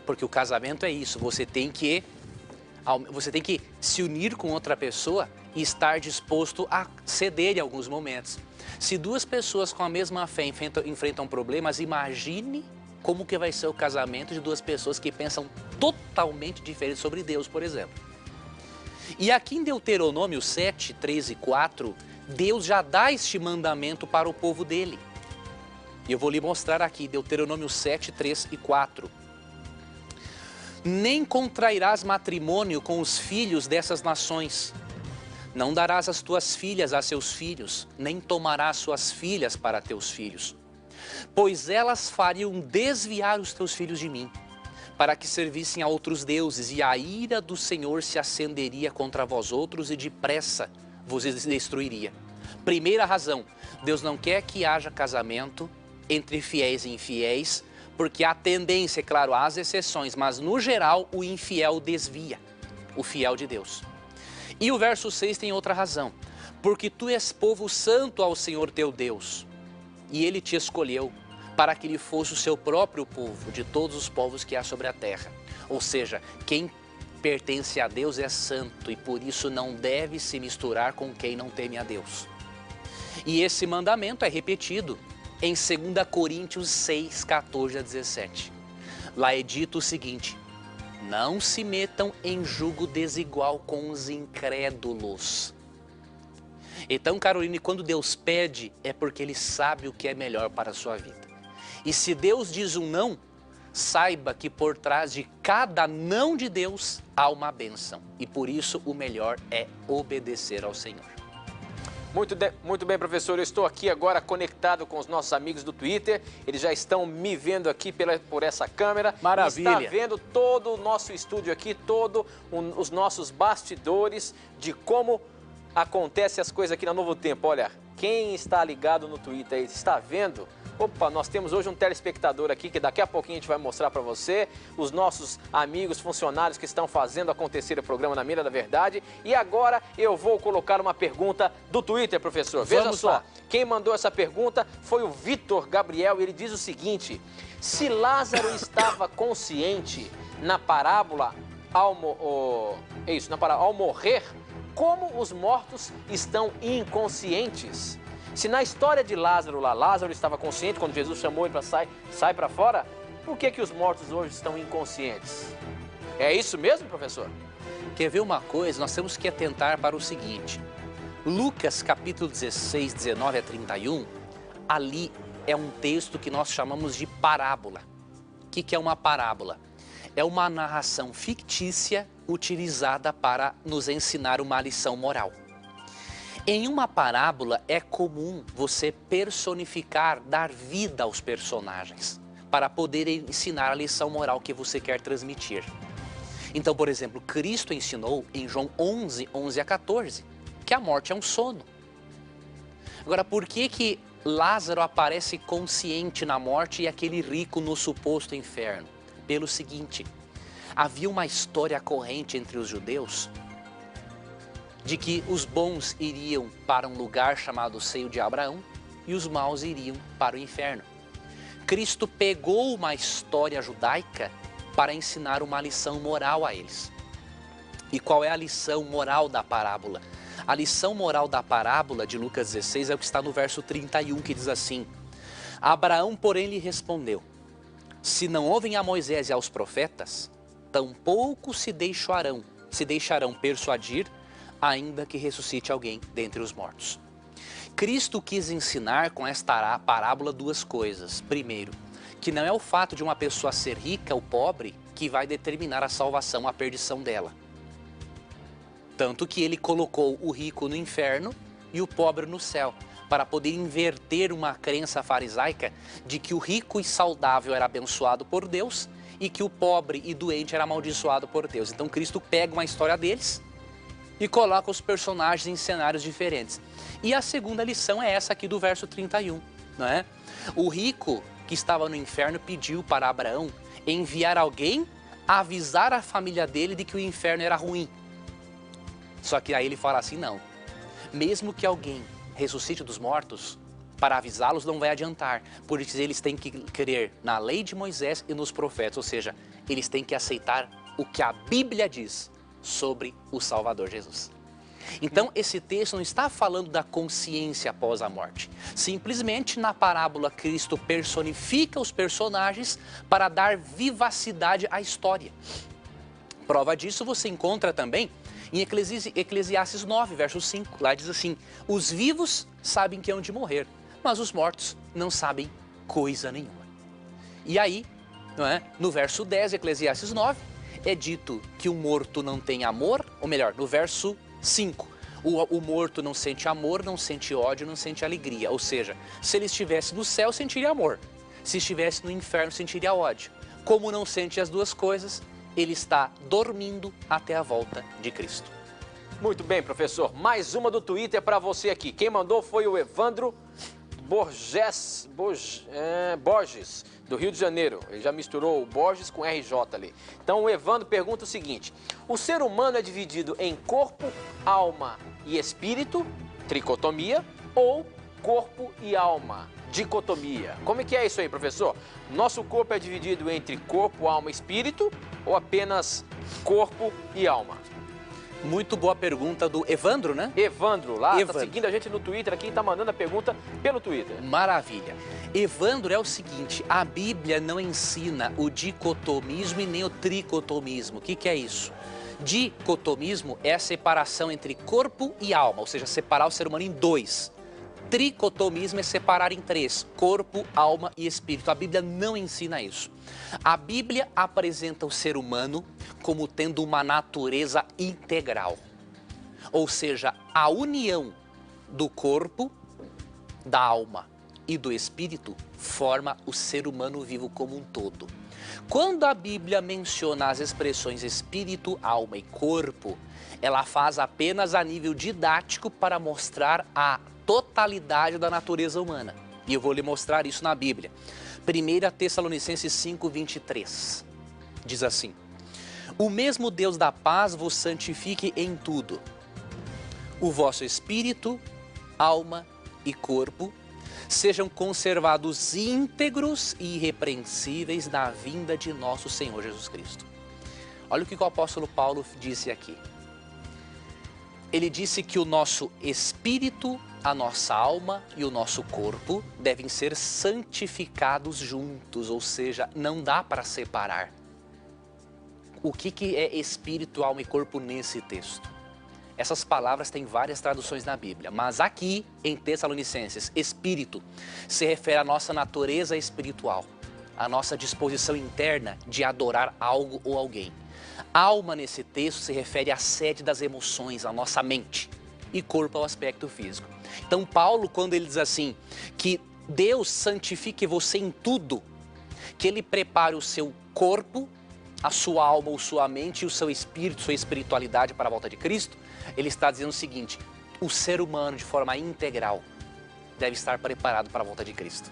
porque o casamento é isso, você tem que se unir com outra pessoa e estar disposto a ceder em alguns momentos. Se duas pessoas com a mesma fé enfrentam problemas, imagine como que vai ser o casamento de duas pessoas que pensam totalmente diferente sobre Deus, por exemplo. E aqui em Deuteronômio 7, 3 e 4, Deus já dá este mandamento para o povo dele. E eu vou lhe mostrar aqui, Deuteronômio 7, 3 e 4. Nem contrairás matrimônio com os filhos dessas nações. Não darás as tuas filhas a seus filhos, nem tomarás suas filhas para teus filhos. Pois elas fariam desviar os teus filhos de mim, para que servissem a outros deuses, e a ira do Senhor se acenderia contra vós outros e depressa vos destruiria. Primeira razão, Deus não quer que haja casamento entre fiéis e infiéis, porque há tendência, é claro, há as exceções, mas no geral o infiel desvia o fiel de Deus. E o verso 6 tem outra razão, porque tu és povo santo ao Senhor teu Deus, e Ele te escolheu para que Ele fosse o seu próprio povo, de todos os povos que há sobre a terra. Ou seja, quem pertence a Deus é santo, e por isso não deve se misturar com quem não teme a Deus. E esse mandamento é repetido em 2 Coríntios 6, 14 a 17. Lá é dito o seguinte: não se metam em julgo desigual com os incrédulos. Então, Carolina, quando Deus pede, é porque Ele sabe o que é melhor para a sua vida. E se Deus diz um não, saiba que por trás de cada não de Deus há uma bênção. E por isso o melhor é obedecer ao Senhor. Muito bem, professor. Eu estou aqui agora conectado com os nossos amigos do Twitter. Eles já estão me vendo aqui por essa câmera. Maravilha. Está vendo todo o nosso estúdio aqui, todos os nossos bastidores de como acontecem as coisas aqui na Novo Tempo. Olha, quem está ligado no Twitter aí, está vendo? Opa, nós temos hoje um telespectador aqui que daqui a pouquinho a gente vai mostrar para você, os nossos amigos, funcionários que estão fazendo acontecer o programa Na Mira da Verdade. E agora eu vou colocar uma pergunta do Twitter, professor. Veja só, quem mandou essa pergunta foi o Vitor Gabriel e ele diz o seguinte: se Lázaro estava consciente na parábola ao morrer, como os mortos estão inconscientes? Se na história de Lázaro lá, Lázaro estava consciente quando Jesus chamou ele para sair para fora, por que os mortos hoje estão inconscientes? É isso mesmo, professor? Quer ver uma coisa? Nós temos que atentar para o seguinte. Lucas capítulo 16, 19 a 31, ali é um texto que nós chamamos de parábola. O que é uma parábola? É uma narração fictícia utilizada para nos ensinar uma lição moral. Em uma parábola é comum você personificar, dar vida aos personagens, para poder ensinar a lição moral que você quer transmitir. Então, por exemplo, Cristo ensinou em João 11, 11 a 14, que a morte é um sono. Agora, por que Lázaro aparece consciente na morte e aquele rico no suposto inferno? Pelo seguinte, havia uma história corrente entre os judeus de que os bons iriam para um lugar chamado seio de Abraão e os maus iriam para o inferno. Cristo pegou uma história judaica para ensinar uma lição moral a eles. E qual é a lição moral da parábola? A lição moral da parábola de Lucas 16 é o que está no verso 31, que diz assim: Abraão, porém, lhe respondeu: se não ouvem a Moisés e aos profetas, tampouco se deixarão persuadir, ainda que ressuscite alguém dentre os mortos. Cristo quis ensinar com esta parábola duas coisas. Primeiro, que não é o fato de uma pessoa ser rica ou pobre que vai determinar a salvação, a perdição dela. Tanto que ele colocou o rico no inferno e o pobre no céu, para poder inverter uma crença farisaica de que o rico e saudável era abençoado por Deus e que o pobre e doente era amaldiçoado por Deus. Então Cristo pega uma história deles e coloca os personagens em cenários diferentes. E a segunda lição é essa aqui do verso 31, não é? O rico que estava no inferno pediu para Abraão enviar alguém a avisar a família dele de que o inferno era ruim. Só que aí ele fala assim, não, mesmo que alguém ressuscite dos mortos, para avisá-los não vai adiantar, porque eles têm que crer na lei de Moisés e nos profetas, ou seja, eles têm que aceitar o que a Bíblia diz sobre o Salvador Jesus. Então esse texto não está falando da consciência após a morte. Simplesmente na parábola Cristo personifica os personagens para dar vivacidade à história. Prova disso você encontra também em Eclesiastes 9, verso 5. Lá diz assim: os vivos sabem que hão de morrer, mas os mortos não sabem coisa nenhuma. E aí, não é? No verso 10, Eclesiastes 9, é dito que o morto não tem amor, ou melhor, no verso 5, o morto não sente amor, não sente ódio, não sente alegria. Ou seja, se ele estivesse no céu, sentiria amor. Se estivesse no inferno, sentiria ódio. Como não sente as duas coisas, ele está dormindo até a volta de Cristo. Muito bem, professor. Mais uma do Twitter para você aqui. Quem mandou foi o Evandro Borges, do Rio de Janeiro. Ele já misturou o Borges com RJ ali. Então o Evandro pergunta o seguinte: o ser humano é dividido em corpo, alma e espírito, tricotomia, ou corpo e alma, dicotomia? Como é que é isso aí, professor? Nosso corpo é dividido entre corpo, alma e espírito, ou apenas corpo e alma? Muito boa pergunta do Evandro, né? Evandro, lá, está seguindo a gente no Twitter aqui, está mandando a pergunta pelo Twitter. Maravilha. Evandro, é o seguinte, a Bíblia não ensina o dicotomismo e nem o tricotomismo. O que é isso? Dicotomismo é a separação entre corpo e alma, ou seja, separar o ser humano em dois. Tricotomismo é separar em três, corpo, alma e espírito. A Bíblia não ensina isso. A Bíblia apresenta o ser humano como tendo uma natureza integral. Ou seja, a união do corpo, da alma e do espírito forma o ser humano vivo como um todo. Quando a Bíblia menciona as expressões espírito, alma e corpo, ela faz apenas a nível didático para mostrar a totalidade da natureza humana. E eu vou lhe mostrar isso na Bíblia. 1 Tessalonicenses 5:23 diz assim: o mesmo Deus da paz vos santifique em tudo, o vosso espírito, alma e corpo sejam conservados íntegros e irrepreensíveis na vinda de nosso Senhor Jesus Cristo. Olha o que o apóstolo Paulo disse aqui. Ele disse que o nosso espírito, a nossa alma e o nosso corpo devem ser santificados juntos, ou seja, não dá para separar. O que é espírito, alma e corpo nesse texto? Essas palavras têm várias traduções na Bíblia, mas aqui em Tessalonicenses, espírito se refere à nossa natureza espiritual, à nossa disposição interna de adorar algo ou alguém. Alma nesse texto se refere à sede das emoções, à nossa mente, e corpo ao aspecto físico. Então Paulo, quando ele diz assim, que Deus santifique você em tudo, que ele prepare o seu corpo, a sua alma ou sua mente e o seu espírito, sua espiritualidade para a volta de Cristo, ele está dizendo o seguinte: o ser humano de forma integral deve estar preparado para a volta de Cristo.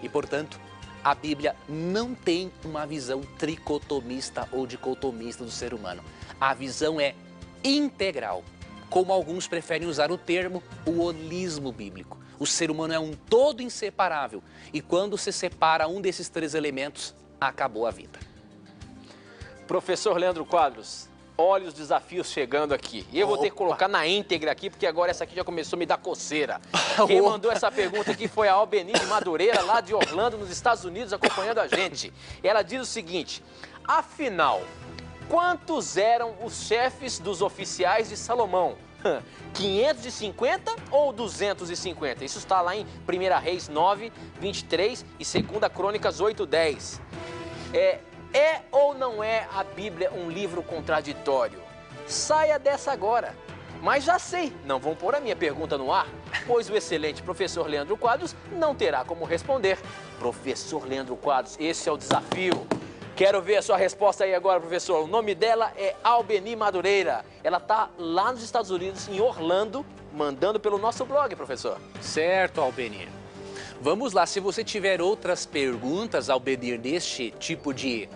E portanto, a Bíblia não tem uma visão tricotomista ou dicotomista do ser humano. A visão é integral, como alguns preferem usar o termo, o holismo bíblico. O ser humano é um todo inseparável e quando se separa um desses três elementos, acabou a vida. Professor Leandro Quadros, olha os desafios chegando aqui. E eu vou ter que colocar na íntegra aqui, porque agora essa aqui já começou a me dar coceira. Quem mandou essa pergunta aqui foi a Albeni de Madureira, lá de Orlando, nos Estados Unidos, acompanhando a gente. Ela diz o seguinte: afinal, quantos eram os chefes dos oficiais de Salomão? 550 ou 250? Isso está lá em 1 Reis 9, 23 e 2 Crônicas 8, 10. É ou não é a Bíblia um livro contraditório? Saia dessa agora. Mas já sei, não vão pôr a minha pergunta no ar, pois o excelente professor Leandro Quadros não terá como responder. Professor Leandro Quadros, esse é o desafio. Quero ver a sua resposta aí agora, professor. O nome dela é Albeni Madureira. Ela está lá nos Estados Unidos, em Orlando, mandando pelo nosso blog, professor. Certo, Albeni. Vamos lá, se você tiver outras perguntas, Albeni, deste tipo de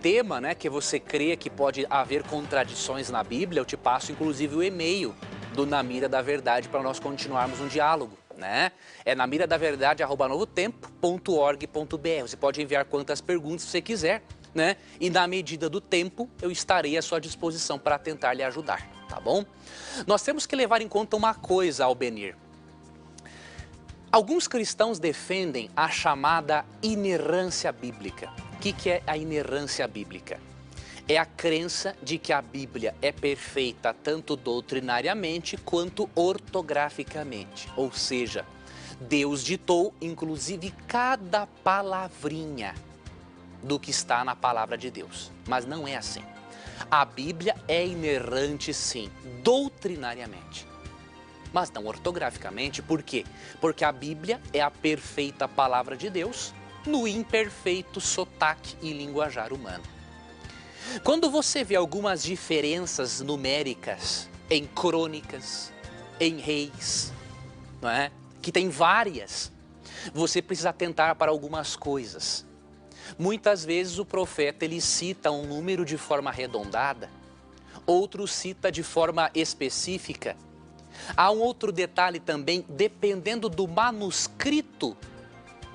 tema, né, que você crê que pode haver contradições na Bíblia, eu te passo inclusive o e-mail do Na Mira da Verdade para nós continuarmos um diálogo, né? É namiradaverdade@novotempo.org.br. Você pode enviar quantas perguntas você quiser, né? E na medida do tempo eu estarei à sua disposição para tentar lhe ajudar, tá bom? Nós temos que levar em conta uma coisa, Albenir. Alguns cristãos defendem a chamada inerrância bíblica. O que é a inerrância bíblica? É a crença de que a Bíblia é perfeita tanto doutrinariamente quanto ortograficamente. Ou seja, Deus ditou inclusive cada palavrinha do que está na palavra de Deus. Mas não é assim. A Bíblia é inerrante sim, doutrinariamente. Mas não ortograficamente. Por quê? Porque a Bíblia é a perfeita palavra de Deus no imperfeito sotaque e linguajar humano. Quando você vê algumas diferenças numéricas em crônicas, em reis, não é? Que tem várias, você precisa atentar para algumas coisas. Muitas vezes o profeta ele cita um número de forma arredondada, outro cita de forma específica. Há um outro detalhe também, dependendo do manuscrito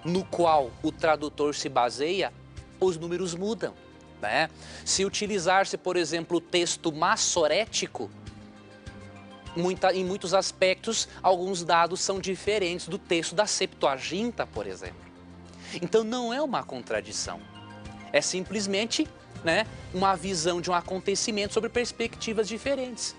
no qual o tradutor se baseia, os números mudam, né? Se utilizar-se, por exemplo, o texto massorético, em muitos aspectos, alguns dados são diferentes do texto da Septuaginta, por exemplo. Então não é uma contradição, é simplesmente, né, uma visão de um acontecimento sobre perspectivas diferentes.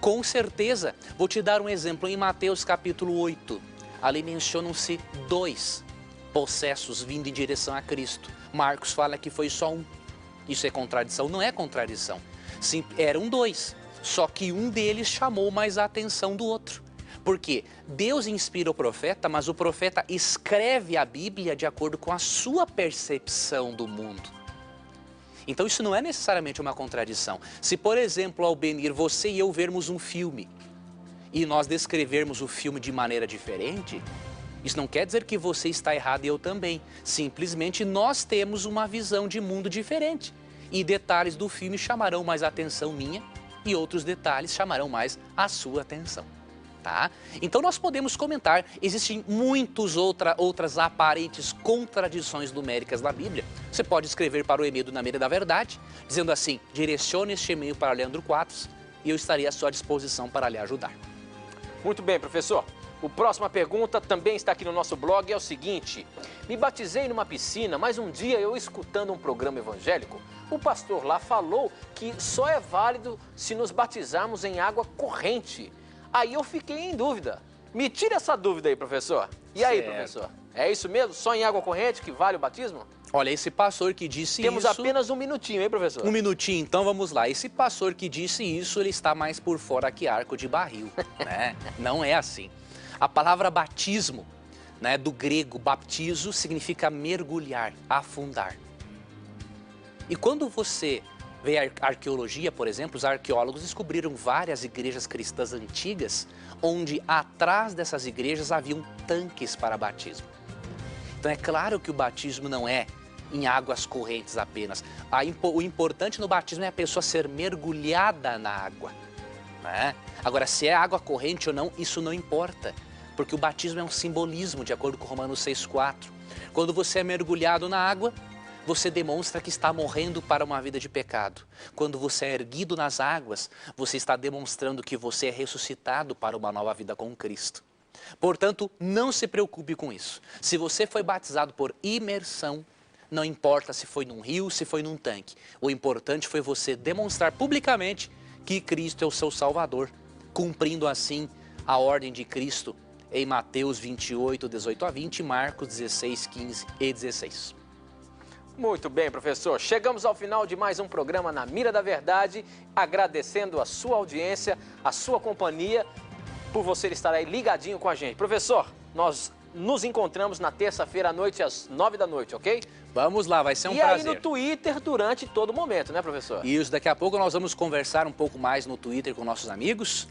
Com certeza, vou te dar um exemplo em Mateus capítulo 8. Ali mencionam-se 2 possessos vindo em direção a Cristo. Marcos fala que foi só um. Isso é contradição? Não é contradição. Sim, eram 2, só que um deles chamou mais a atenção do outro. Porque Deus inspira o profeta, mas o profeta escreve a Bíblia de acordo com a sua percepção do mundo. Então isso não é necessariamente uma contradição. Se, por exemplo, Albenir, você e eu vermos um filme e nós descrevermos o filme de maneira diferente, isso não quer dizer que você está errado e eu também. Simplesmente nós temos uma visão de mundo diferente. E detalhes do filme chamarão mais a atenção minha e outros detalhes chamarão mais a sua atenção. Tá? Então nós podemos comentar, existem muitas outras aparentes contradições numéricas na Bíblia. Você pode escrever para o e-mail do Na Mira da Verdade, dizendo assim, direcione este e-mail para Leandro Quadros e eu estarei à sua disposição para lhe ajudar. Muito bem, professor. A próxima pergunta também está aqui no nosso blog, é o seguinte: me batizei numa piscina, mas um dia eu escutando um programa evangélico, o pastor lá falou que só é válido se nos batizarmos em água corrente. Aí eu fiquei em dúvida. Me tira essa dúvida aí, professor. E aí, professor? É isso mesmo? Só em água corrente que vale o batismo? Olha, esse pastor que disse Temos isso... apenas um minutinho, hein, professor? Um minutinho, então vamos lá. Esse pastor que disse isso, ele está mais por fora que arco de barril, né? Não é assim. A palavra batismo, né, do grego baptizo, significa mergulhar, afundar. E quando você vê a arqueologia, por exemplo, os arqueólogos descobriram várias igrejas cristãs antigas, onde atrás dessas igrejas haviam tanques para batismo. Então é claro que o batismo não é em águas correntes apenas. O importante no batismo é a pessoa ser mergulhada na água, né? Agora, se é água corrente ou não, isso não importa, porque o batismo é um simbolismo, de acordo com Romanos 6,4. Quando você é mergulhado na água, você demonstra que está morrendo para uma vida de pecado. Quando você é erguido nas águas, você está demonstrando que você é ressuscitado para uma nova vida com Cristo. Portanto, não se preocupe com isso. Se você foi batizado por imersão, não importa se foi num rio, se foi num tanque. O importante foi você demonstrar publicamente que Cristo é o seu Salvador, cumprindo assim a ordem de Cristo em Mateus 28, 18 a 20, Marcos 16, 15 e 16. Muito bem, professor. Chegamos ao final de mais um programa Na Mira da Verdade, agradecendo a sua audiência, a sua companhia, por você estar aí ligadinho com a gente. Professor, nós nos encontramos na terça-feira à noite, às 9 da noite, ok? Vamos lá, vai ser um prazer. E aí no Twitter durante todo momento, né, professor? Isso, daqui a pouco nós vamos conversar um pouco mais no Twitter com nossos amigos.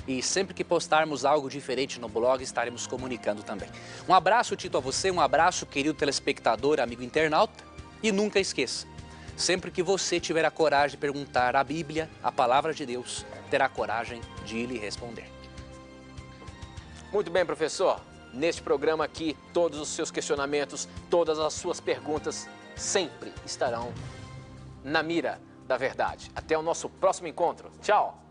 E sempre que postarmos algo diferente no blog, estaremos comunicando também. Um abraço, Tito, a você, um abraço, querido telespectador, amigo internauta. E nunca esqueça, sempre que você tiver a coragem de perguntar a Bíblia, a palavra de Deus, terá coragem de lhe responder. Muito bem, professor. Neste programa aqui, todos os seus questionamentos, todas as suas perguntas sempre estarão na mira da verdade. Até o nosso próximo encontro. Tchau!